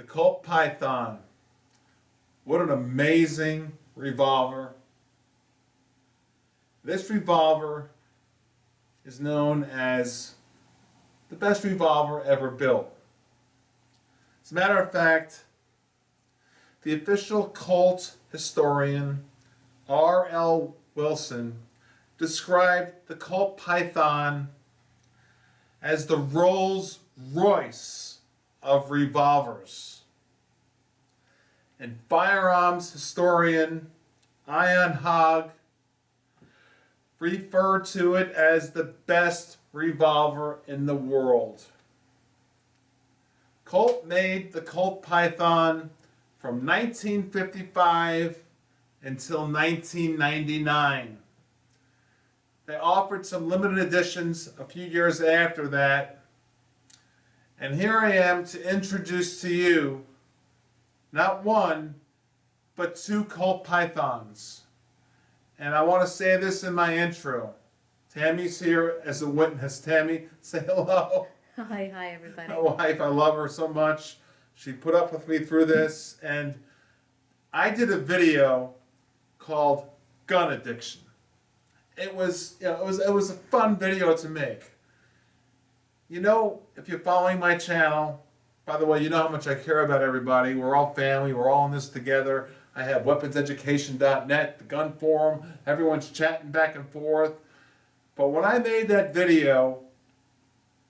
The Colt Python. What an amazing revolver. This revolver is known as the best revolver ever built. As a matter of fact, the official Colt historian R.L. Wilson described the Colt Python as the Rolls Royce of revolvers. And firearms historian Ian Hogg referred to it as the best revolver in the world. Colt made the Colt Python from 1955 until 1999. They offered some limited editions a few years after that. And here I am to introduce to you not one, but two Colt Pythons. And I want to say this in my intro. Tammy's here as a witness. Tammy, say hello. Hi everybody. My wife, I love her so much. She put up with me through this. And I did a video called Gun Addiction. It was a fun video to make. You know, if you're following my channel, by the way, you know how much I care about everybody. We're all family. We're all in this together. I have weaponseducation.net, the gun forum. Everyone's chatting back and forth. But when I made that video,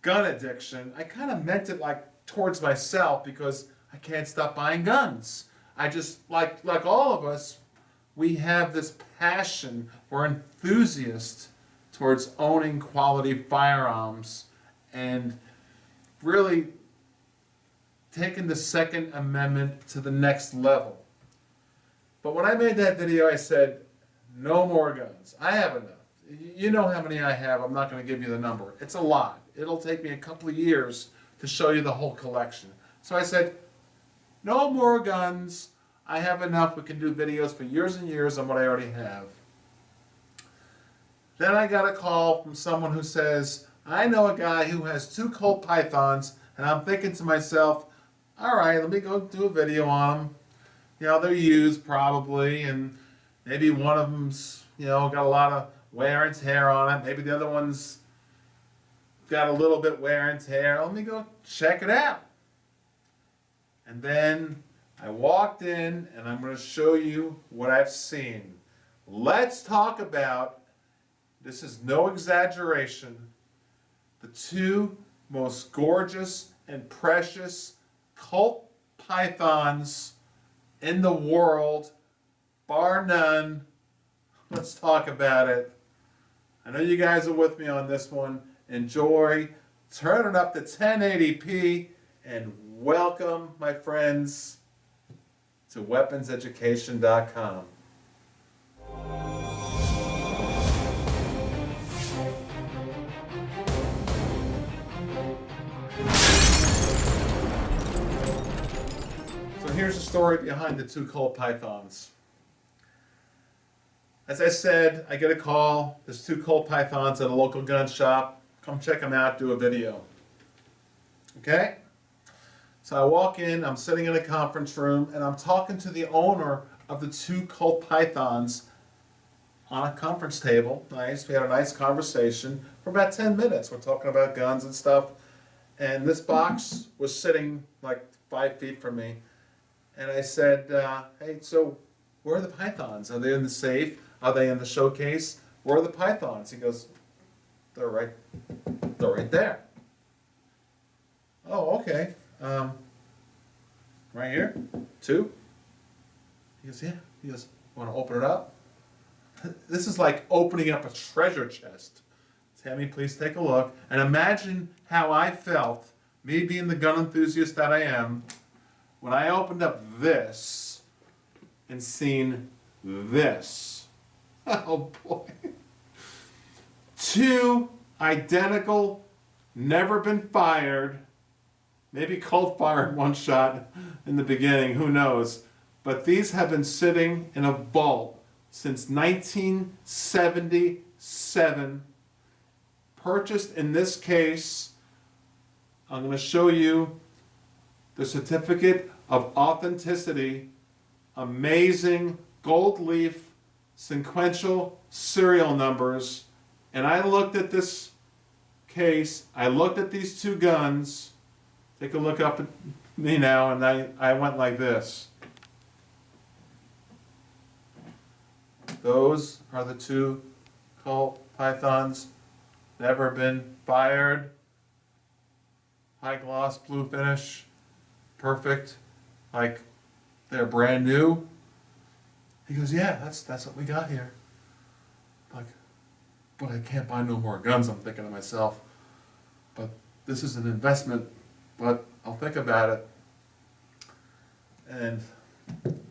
Gun Addiction, I kind of meant it like towards myself because I can't stop buying guns. I just, like all of us, we have this passion. We're enthusiasts towards owning quality firearms and really taking the Second Amendment to the next level. But when I made that video, I said, no more guns. I have enough. You know how many I have. I'm not going to give you the number. It's a lot. It'll take me a couple of years to show you the whole collection. So I said, no more guns. I have enough. We can do videos for years and years on what I already have. Then I got a call from someone who says, I know a guy who has two Colt Pythons, and I'm thinking to myself, all right, let me go do a video on them. You know, they're used probably, and maybe one of them's, you know, got a lot of wear and tear on it. Maybe the other one's got a little bit wear and tear. Let me go check it out. And then I walked in, and I'm going to show you what I've seen. Let's talk about, this is no exaggeration, the two most gorgeous and precious Colt Pythons in the world, bar none. Let's talk about it. I know you guys are with me on this one. Enjoy. Turn it up to 1080p and welcome, my friends, to weaponseducation.com. So here's the story behind the two Colt Pythons. As I said, I get a call. There's two Colt Pythons at a local gun shop. Come check them out, do a video. Okay? So I walk in, I'm sitting in a conference room, and I'm talking to the owner of the two Colt Pythons on a conference table. Nice. We had a nice conversation for about 10 minutes. We're talking about guns and stuff. And this box was sitting like 5 feet from me. And I said, hey, so where are the Pythons? Are they in the safe? Are they in the showcase? Where are the Pythons? He goes, they're right there. Oh, okay. Right here? Two? He goes, yeah. He goes, want to open it up? This is like opening up a treasure chest. Tammy, please take a look. And imagine how I felt, me being the gun enthusiast that I am, when I opened up this and seen this. Oh boy. Two identical, never been fired. Maybe Colt fired one shot in the beginning, who knows. But these have been sitting in a vault since 1977. Purchased in this case, I'm going to show you the certificate of authenticity, amazing gold leaf sequential serial numbers. And I looked at this case, I looked at these two guns. Take a look up at me now, and I went like this. Those are the two Colt pythons, never been fired. High gloss blue finish, perfect, like they're brand new. He goes, yeah, that's what we got here. Like, but I can't buy no more guns, I'm thinking to myself. But this is an investment, but I'll think about it. And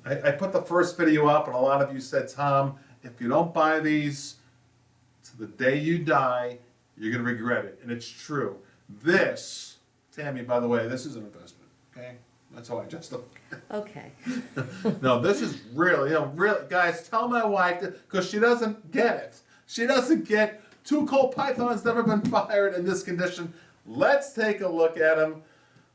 I put the first video up, and a lot of you said, Tom, if you don't buy these to the day you die, you're going to regret it. And it's true. This, Tammy, by the way, this is an investment, okay? That's all I just thought. Okay. No, this is really, really, guys, tell my wife, because she doesn't get it. She doesn't get two Colt pythons never been fired in this condition. Let's take a look at them.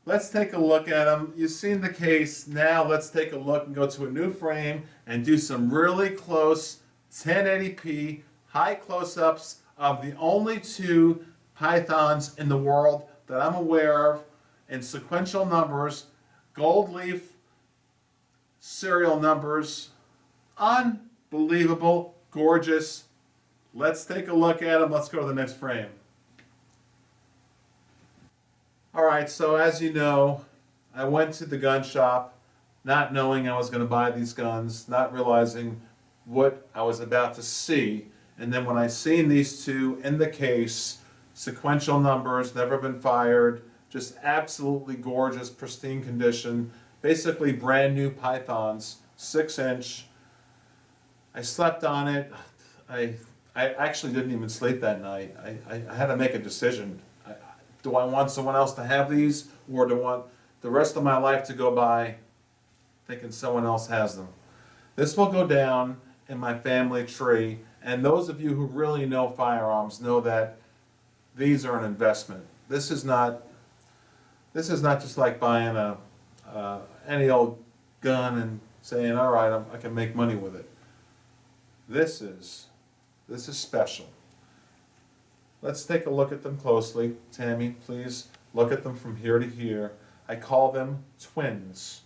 Let's take a look at them. You've seen the case. Now let's take a look and go to a new frame and do some really close 1080p high close-ups of the only two pythons in the world that I'm aware of in sequential numbers, gold leaf serial numbers, unbelievable, gorgeous. Let's take a look at them. Let's go to the next frame. All right, so as you know, I went to the gun shop not knowing I was going to buy these guns, not realizing what I was about to see. And then when I seen these two in the case, sequential numbers, never been fired, just absolutely gorgeous, pristine condition, basically brand new pythons, 6-inch. I slept on it. I actually didn't even sleep that night. I had to make a decision. Do I want someone else to have these, or do I want the rest of my life to go by thinking someone else has them? This will go down in my family tree, and those of you who really know firearms know that these are an investment. This is not just like buying any old gun and saying, all right, I can make money with it. This is special. Let's take a look at them closely. Tammy, please look at them from here to here. I call them twins.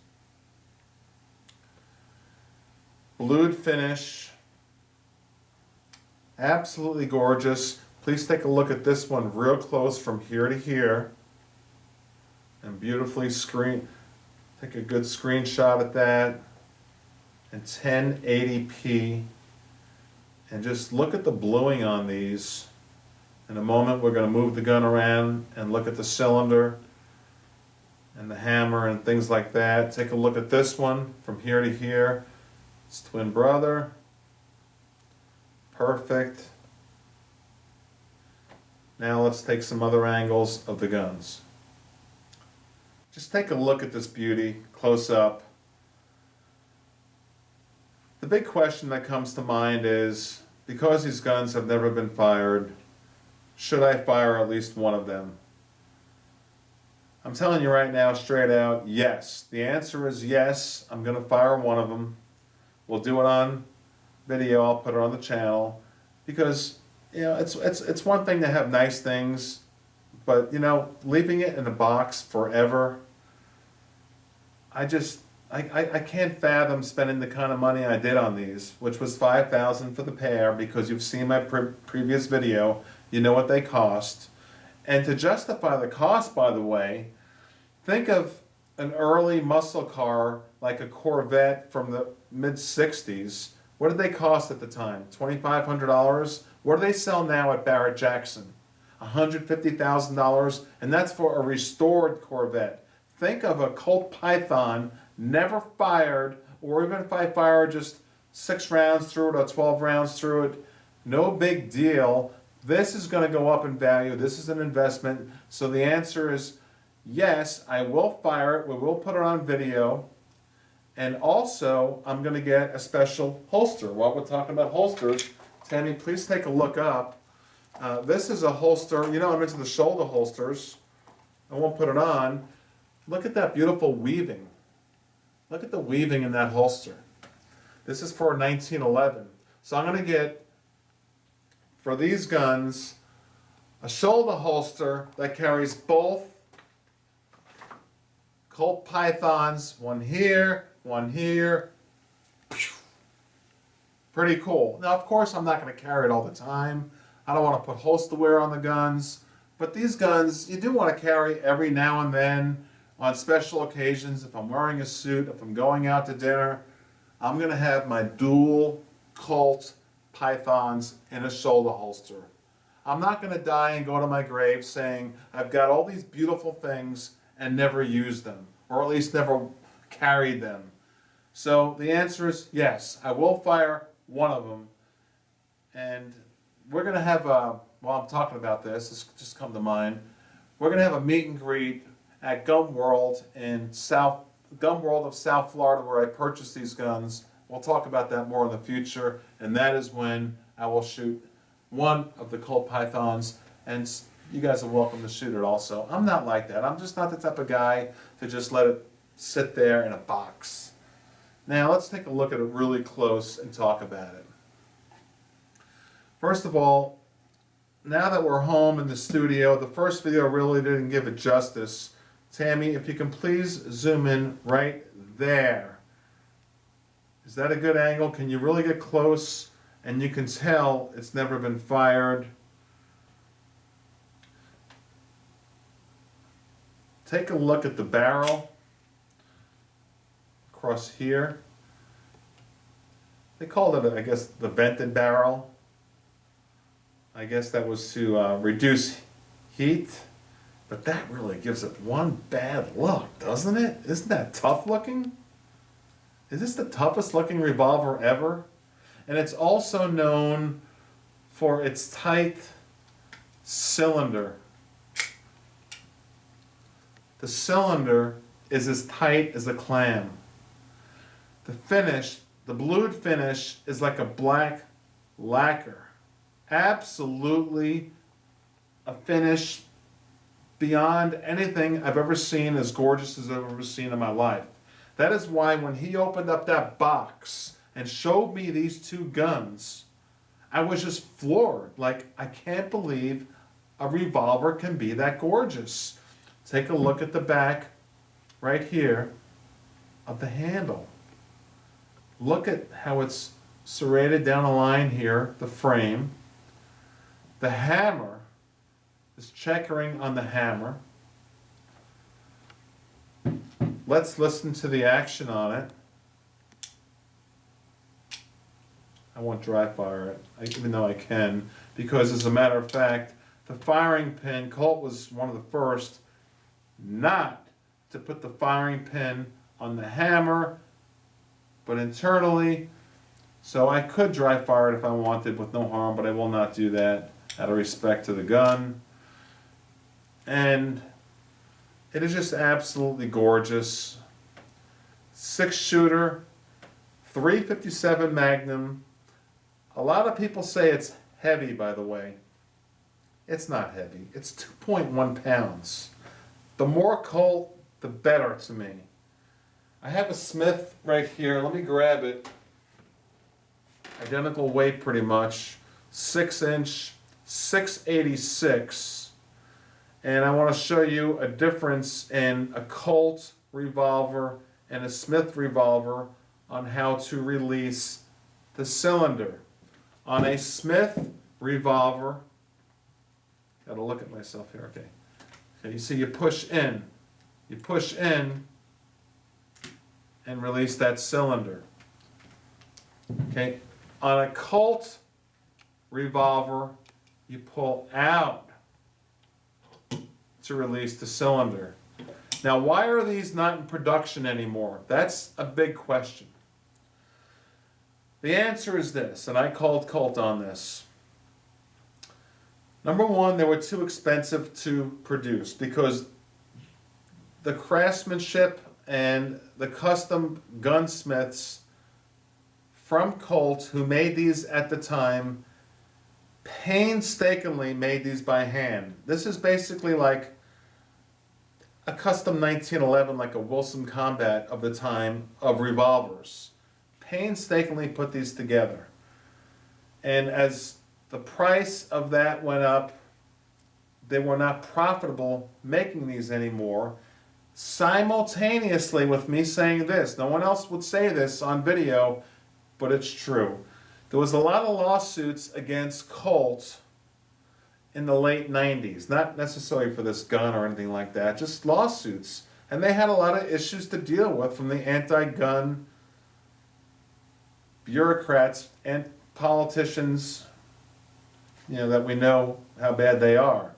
Blued finish. Absolutely gorgeous. Please take a look at this one real close from here to here. And beautifully take a good screenshot at that. And 1080p. And just look at the bluing on these. In a moment, we're going to move the gun around and look at the cylinder and the hammer and things like that. Take a look at this one from here to here. It's twin brother. Perfect. Now let's take some other angles of the guns. Just take a look at this beauty close up. The big question that comes to mind is, because these guns have never been fired, should I fire at least one of them? I'm telling you right now, straight out, yes. The answer is yes. I'm going to fire one of them. We'll do it on video. I'll put it on the channel. Because, you know, it's one thing to have nice things, but, you know, leaving it in a box forever, I can't fathom spending the kind of money I did on these, which was $5,000 for the pair, because you've seen my previous video. You know what they cost. And to justify the cost, by the way, think of an early muscle car like a Corvette from the mid-60s. What did they cost at the time? $2,500? What do they sell now at Barrett Jackson? $150,000, and that's for a restored Corvette. Think of a Colt Python, never fired, or even if I fire just 6 rounds through it or 12 rounds through it, no big deal. This is going to go up in value. This is an investment. So the answer is yes, I will fire it. We will put it on video. And also, I'm going to get a special holster. While we're talking about holsters, Tammy, please take a look up. This is a holster. You know, I'm into the shoulder holsters. I won't put it on. Look at that beautiful weaving. Look at the weaving in that holster. This is for 1911. So I'm going to get, for these guns, a shoulder holster that carries both Colt pythons, one here, one here. Pretty cool. Now, of course, I'm not going to carry it all the time. I don't want to put holster wear on the guns. But these guns, you do want to carry every now and then on special occasions. If I'm wearing a suit, if I'm going out to dinner, I'm going to have my dual Colt pythons in a shoulder holster. I'm not going to die and go to my grave saying I've got all these beautiful things and never used them, or at least never carried them. So the answer is yes, I will fire one of them. And we're going to have a, while I'm talking about this just come to mind, we're going to have a meet and greet at Gun World of South Florida, where I purchased these guns. We'll talk about that more in the future, and that is when I will shoot one of the Colt pythons, and you guys are welcome to shoot it also. I'm not like that. I'm just not the type of guy to just let it sit there in a box. Now let's take a look at it really close and talk about it. First of all, now that we're home in the studio, the first video really didn't give it justice. Tammy, if you can please zoom in right there. Is that a good angle? Can you really get close? And you can tell it's never been fired. Take a look at the barrel across here. They called it, I guess, the vented barrel. I guess that was to reduce heat. But that really gives it one bad look, doesn't it? Isn't that tough looking? Is this the toughest looking revolver ever? And it's also known for its tight cylinder. The cylinder is as tight as a clam. The finish, the blued finish, is like a black lacquer. Absolutely a finish beyond anything I've ever seen, as gorgeous as I've ever seen in my life. That is why when he opened up that box and showed me these two guns, I was just floored. Like, I can't believe a revolver can be that gorgeous. Take a look at the back right here of the handle. Look at how it's serrated down a line here, the frame. The hammer is checkering on the hammer. Let's listen to the action on it. I won't dry fire it, even though I can, because as a matter of fact, the firing pin, Colt was one of the first not to put the firing pin on the hammer, but internally. So I could dry fire it if I wanted with no harm, but I will not do that out of respect to the gun. And it is just absolutely gorgeous. 6-shooter, .357 Magnum. A lot of people say it's heavy, by the way. It's not heavy. It's 2.1 pounds. The more Colt, the better to me. I have a Smith right here. Let me grab it. Identical weight pretty much. 6-inch, 686. And I want to show you a difference in a Colt revolver and a Smith revolver on how to release the cylinder. On a Smith revolver, gotta look at myself here, okay. Okay, you see you push in and release that cylinder. Okay, on a Colt revolver, you pull out to release the cylinder. Now, why are these not in production anymore? That's a big question. The answer is this, and I called Colt on this. Number one, they were too expensive to produce because the craftsmanship and the custom gunsmiths from Colt who made these at the time painstakingly made these by hand. This is basically like a custom 1911 like a Wilson Combat of the time of revolvers. Painstakingly put these together. And as the price of that went up, they were not profitable making these anymore. Simultaneously with me saying this, no one else would say this on video, but it's true. There was a lot of lawsuits against Colt in the late 90s, not necessarily for this gun or anything like that, just lawsuits. And they had a lot of issues to deal with from the anti-gun bureaucrats and politicians, that we know how bad they are.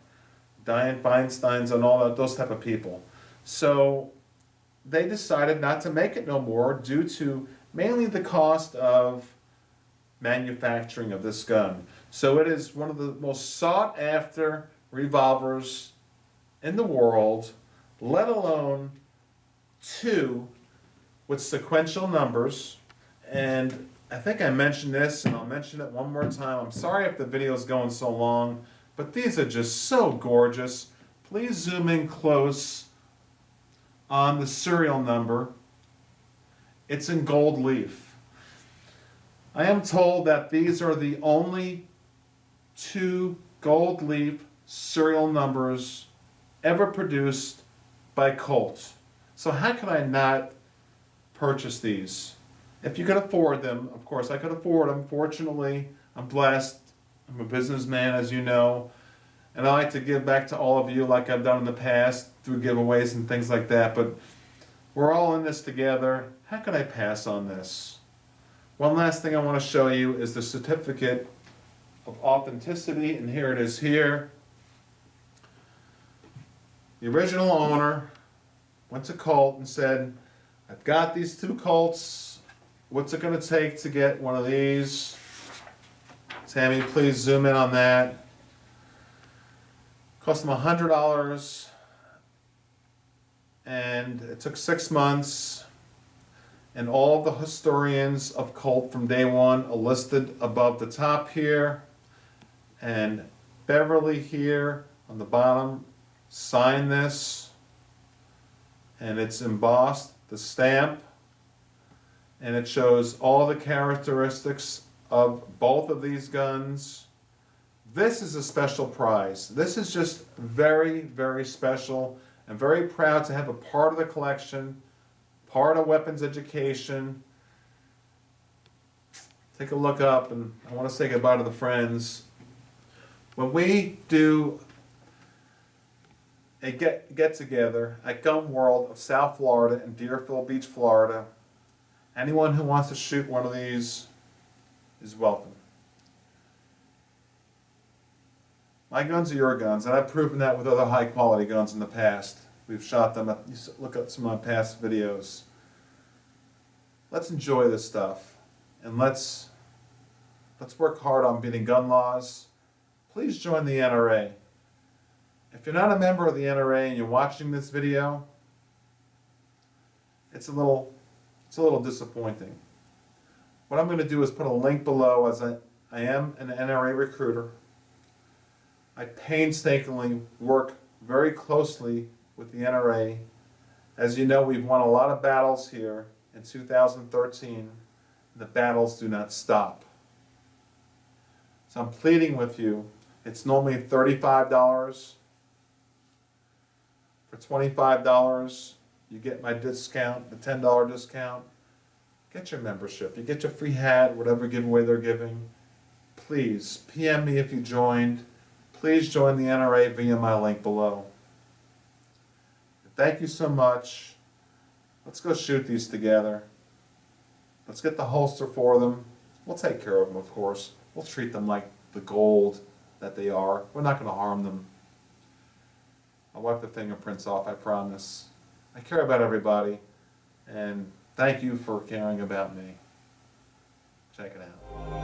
Dianne Feinsteins and all those type of people. So they decided not to make it no more due to mainly the cost of manufacturing of this gun. So it is one of the most sought after revolvers in the world, let alone two with sequential numbers. And I think I mentioned this, and I'll mention it one more time. I'm sorry if the video is going so long, but these are just so gorgeous. Please zoom in close on the serial number. It's in gold leaf. I am told that these are the only two gold leaf serial numbers ever produced by Colt. So how could I not purchase these? If you could afford them, of course I could afford them. Fortunately, I'm blessed. I'm a businessman, as you know, and I like to give back to all of you like I've done in the past through giveaways and things like that, but we're all in this together. How could I pass on this? One last thing I want to show you is the certificate of authenticity, and here it is here. The original owner went to Colt and said, I've got these two Colts. What's it going to take to get one of these? Tammy, please zoom in on that. Cost them $100, and it took 6 months. And all of the historians of Colt from day one are listed above the top here. And Beverly here on the bottom signed this. And it's embossed, the stamp. And it shows all the characteristics of both of these guns. This is a special prize. This is just very, very special. I'm very proud to have a part of the collection, part of weapons education. Take a look up, and I want to say goodbye to the friends. When we do a get together at Gun World of South Florida in Deerfield Beach, Florida, anyone who wants to shoot one of these is welcome. My guns are your guns, and I've proven that with other high quality guns in the past. We've shot them, look at some of my past videos. Let's enjoy this stuff, and let's work hard on beating gun laws. Please join the NRA. If you're not a member of the NRA and you're watching this video, it's a little disappointing. What I'm going to do is put a link below, as I am an NRA recruiter. I painstakingly work very closely with the NRA. As you know, we've won a lot of battles here in 2013. The battles do not stop. So I'm pleading with you. It's normally $35. For $25, you get my discount, the $10 discount. Get your membership. You get your free hat, whatever giveaway they're giving. Please, PM me if you joined. Please join the NRA via my link below. Thank you so much. Let's go shoot these together. Let's get the holster for them. We'll take care of them, of course. We'll treat them like the gold that they are. We're not going to harm them. I'll wipe the fingerprints off, I promise. I care about everybody, and thank you for caring about me. Check it out.